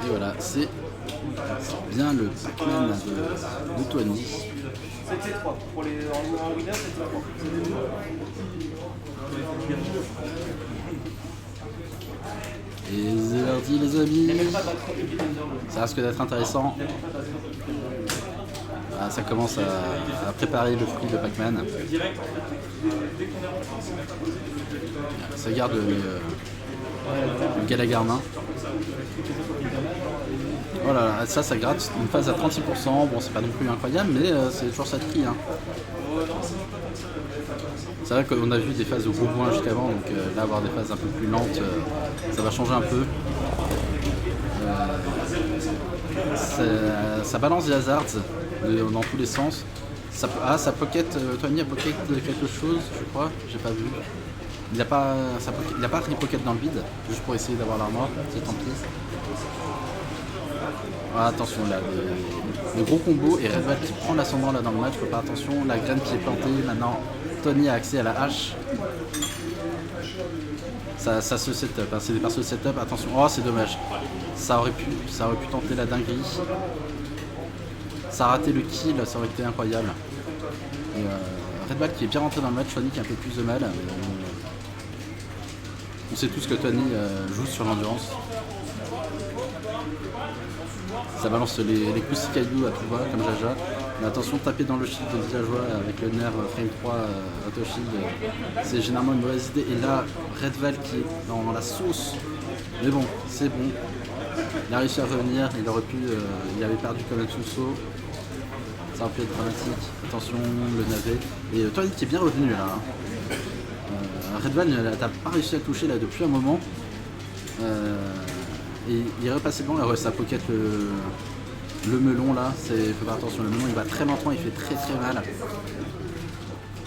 Et voilà, c'est bien le Pac-Man de Tony. C'était 3. Pour les en winner, c'était 3. Et c'est parti les amis. Ça risque d'être intéressant. Ah, ça commence à préparer le fruit de Pac-Man. Ça garde le Galagarmin. Voilà, ça gratte une phase à 36%. Bon, c'est pas non plus incroyable, mais c'est toujours ça de prix. Hein. C'est vrai qu'on a vu des phases au gros point jusqu'avant, donc là, avoir des phases un peu plus lentes, ça va changer un peu. Ça balance des hazards dans tous les sens. Ça pocket, Tony a pocket quelque chose, je crois, j'ai pas vu. Il n'a pas repocket dans le vide, juste pour essayer d'avoir l'armor, c'est tant pis. Ah, attention là, le gros combo et Redval qui prend l'ascendant là dans le match, faut faire attention, la graine qui est plantée, maintenant Tony a accès à la hache. Ça se setup, hein, c'est des persos setup, attention, oh c'est dommage, ça aurait pu tenter la dinguerie. Ça a raté le kill, ça aurait été incroyable. Et Redval qui est bien rentré dans le match, Tony qui a un peu plus de mal. On sait tous que Tony joue sur l'endurance. Ça balance les coups cailloux à tout va comme Jaja. Mais attention, taper dans le shield de villageois avec le nerf frame 3 auto shield, c'est généralement une mauvaise idée. Et là, Redval qui est dans la sauce. Mais bon, c'est bon. Il a réussi à revenir, il avait perdu comme un sous-saut. Ça aurait pu être dramatique. Attention, le navet. Et Tony qui est bien revenu là. Redval n'a pas réussi à toucher là depuis un moment. Et il est repassé devant, ça pocket le melon là, faut faire attention, le melon il va très lentement, il fait très très mal.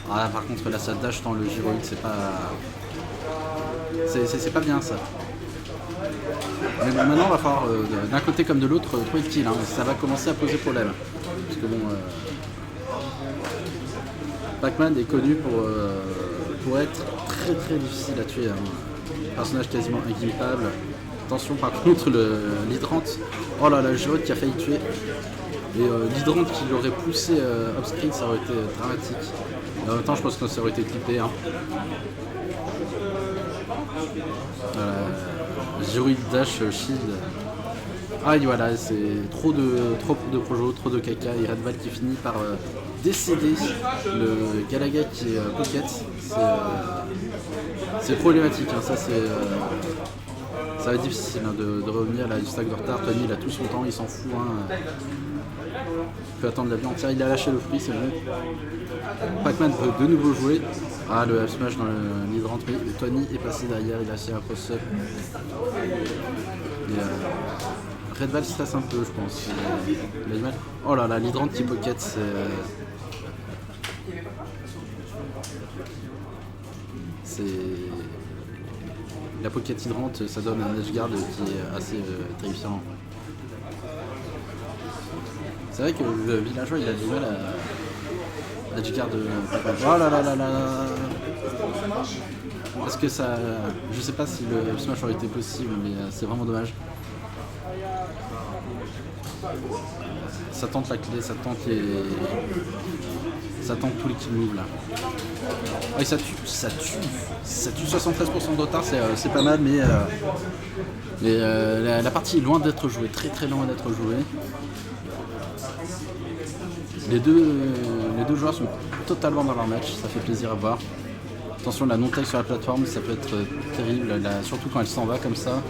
Ah, par contre là ça dash dans le gyroïde, c'est pas bien ça. Mais bon, maintenant on va falloir d'un côté comme de l'autre trouver le kill, hein. Ça va commencer à poser problème. Parce que bon, Pac-Man est connu pour être très très difficile à tuer, hein. Personnage quasiment ingimpable. Attention par contre l'hydrante, oh là là, le gyroïde qui a failli tuer. Et l'hydrante qui l'aurait poussé off-screen, ça aurait été dramatique. Et en même temps je pense que ça aurait été clippé. Hein. Gyroïde dash shield. Ah et voilà, c'est trop de projo, trop de caca et Redval qui finit par décéder. Le Galaga qui est pocket. C'est problématique, hein. Ça va être difficile hein, de revenir là, du stack de retard. Tony il a tout son temps, il s'en fout. Hein. Il peut attendre la vie entière, il a lâché le fruit, c'est bon. Pac-Man peut de nouveau jouer. Ah, le F smash dans l'hydrante, mais Tony est passé derrière, il a essayé un cross-up. Redval stresse un peu, je pense. Oh là là, l'hydrante qui pocket, c'est. La pocket hydrante, ça donne un edgeguard qui est assez terrifiant. C'est vrai que le villageois il a du mal à edgeguard de Pac-Man. Oh là là là là. Parce que ça. Je sais pas si le smash aurait été possible, mais c'est vraiment dommage. Ça tente la clé, ça tente tous les kills moves là. Et ça tue 73% de retard, c'est pas mal, mais la partie est loin d'être jouée, très très loin d'être jouée. Les deux joueurs sont totalement dans leur match, ça fait plaisir à voir. Attention, la non-taille sur la plateforme, ça peut être terrible, surtout quand elle s'en va comme ça.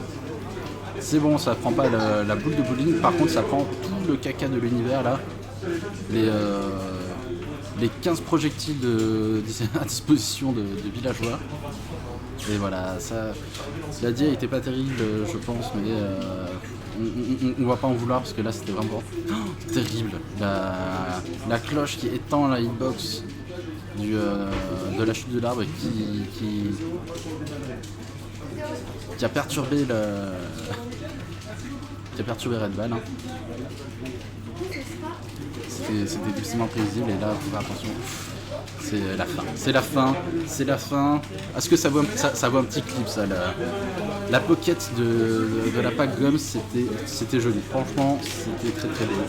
C'est bon, ça prend pas la boule de bowling, par contre ça prend tout le caca de l'univers là. Les 15 projectiles à disposition de villageois. Et voilà, ça. La DIA était pas terrible, je pense, mais on va pas en vouloir parce que là c'était vraiment terrible. La cloche qui étend la hitbox de la chute de l'arbre qui a perturbé qui a perturbé Redval. Hein. C'était difficilement prévisible et là, faut faire attention. C'est la fin. C'est la fin. C'est la fin. Est-ce que ça vaut un petit clip ça la pocket de la pack Gomme, c'était joli. Franchement, c'était très très beau.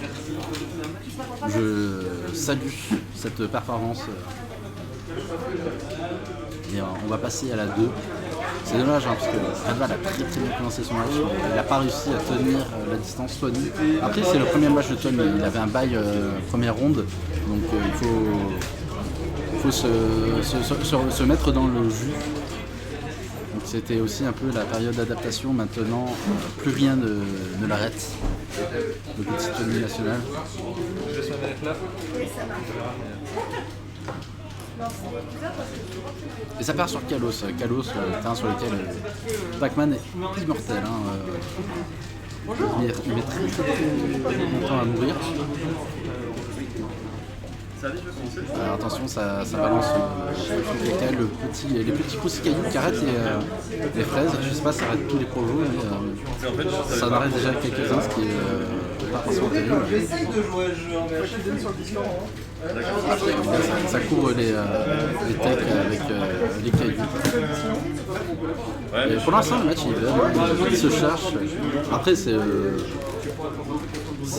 Je salue cette performance. Et on va passer à la 2. C'est dommage parce que Redval a très très bien commencé son match. Il n'a pas réussi à tenir la distance Tony. Après c'est le premier match de Tony. Il avait un bail première ronde. Donc il faut se mettre dans le jus. Donc c'était aussi un peu la période d'adaptation. Maintenant, plus rien ne l'arrête. Le petit Tony national. Je suis là. Et ça part sur Kalos. Kalos, le terrain sur lequel Pac-Man est immortel. Il met très longtemps à mourir. Alors attention, ça balance les petits pousses cailloux qui arrêtent les fraises. Je sais pas, ça arrête tous les projets, mais ça en arrête déjà quelques-uns, ce qui est pas forcément terrible. J'essaye de jouer à ce jeu, mais je suis sur le Discord. Ça couvre les techs avec les cailloux. Et pour l'instant, le match il se cherche. Après, c'est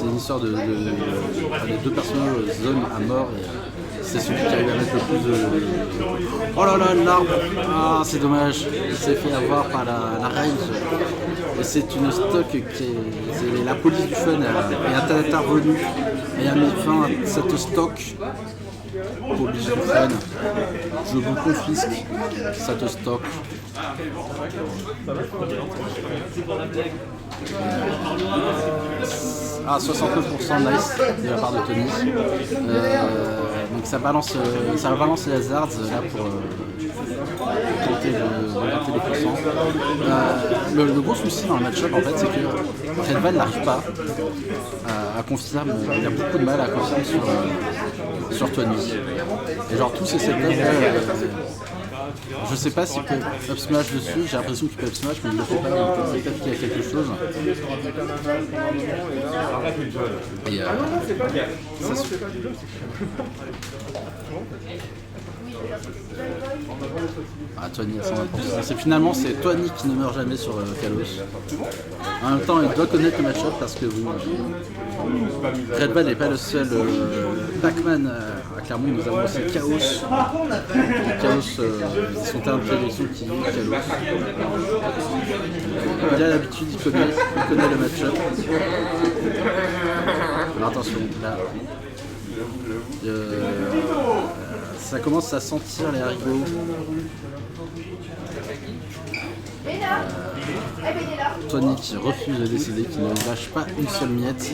une histoire de les deux personnages zone à mort. C'est celui qui arrive à mettre le plus de. Oh là là, l'arbre! Ah, c'est dommage. Il s'est fait avoir par la rage. Et c'est une stock qui est. La police du fun est intervenue et a mis fin à cette stock. Police du fun. Je vous confisque cette stock. Ah, 69% nice de la part de Tony. Donc ça balance les hazards là pour tenter de gratter les puissants. Le gros souci dans le match-up en fait, c'est que Redval n'arrive pas à confirmer. Il a beaucoup de mal à confirmer sur Tony. Et genre tous ces setups je sais pas s'il peut up smash dessus, j'ai l'impression qu'il peut up smash mais il ne le fait pas, donc peut-être qu'il y a quelque chose. Et ça se... Ah, Tony à 120%. Finalement c'est Tony qui ne meurt jamais sur Kalos. En même temps il doit connaître le match-up parce que Redval n'est pas le seul Pac-Man. Clairement nous avons aussi Chaos. Chaos son terme de prédilection qui est Kalos. Il a l'habitude, il connaît le match-up. Alors attention, là. Ça commence à sentir les haricots. Tony qui refuse de décider, qui ne lâche pas une seule miette.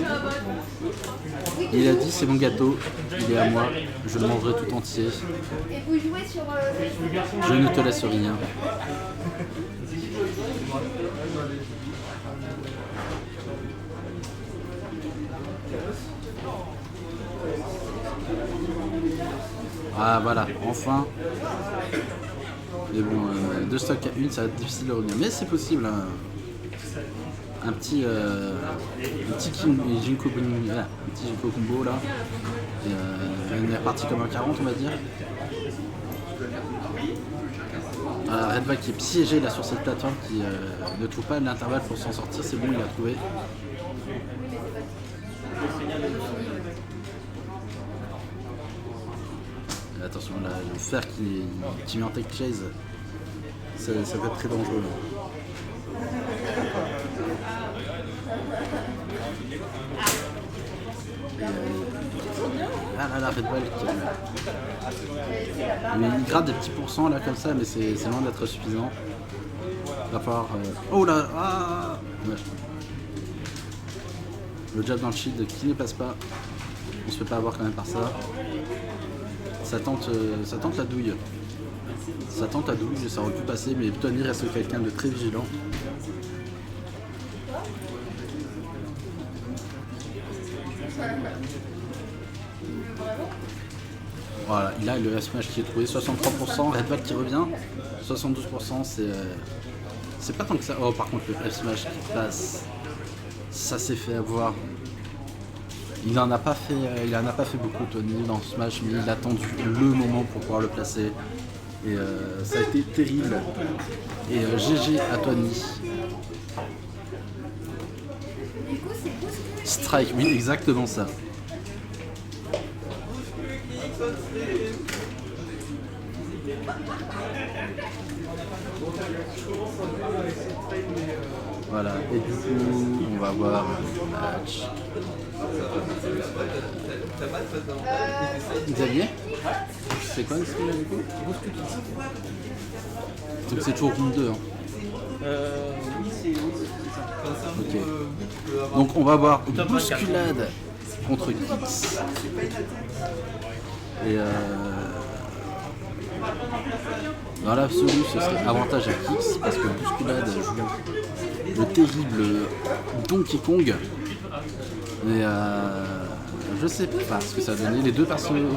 Il a dit c'est mon gâteau, il est à moi, je le mangerai tout entier. Je ne te laisse rien. Ah voilà, enfin. Mais bon, deux stocks à une, ça va être difficile de revenir. Mais c'est possible. Hein. Un petit Jinko combo là. Et, on est reparti comme un 40 on va dire. Redval qui est piégé là sur cette plateforme qui ne trouve pas l'intervalle pour s'en sortir, c'est bon, il l'a trouvé. Attention là, le fer qui met en tech chase, ça peut être très dangereux. Là, Redval qui... il gratte des petits pourcents là comme ça, mais c'est loin d'être suffisant. Il va falloir... Oh là, ah ouais. Le jab dans le shield qui ne passe pas. On se fait pas avoir quand même par ça. Ça tente la douille. Ça tente la douille, ça aurait pu passer, mais Tony reste quelqu'un de très vigilant. Voilà, il a le smash qui est trouvé, 63%, Redval qui revient, 72%, c'est pas tant que ça. Oh, par contre, le F-Smash qui passe, ça s'est fait avoir. Il en a pas fait beaucoup Tony dans ce match, mais il a attendu le moment pour pouvoir le placer. Et ça a été terrible. Et GG à Tony. Strike, oui, exactement ça. Voilà, et du coup, on va voir un match. Xavier, c'est quoi le skill là du coup? Donc c'est toujours round 2. Hein. Oui, c'est ça. Ok. Donc on va voir bousculade contre Kix. Et dans l'absolu, ce serait avantage à Kix parce que bousculade joue le terrible Donkey Kong. Mais je sais pas ce que ça a donné. Les deux personnes.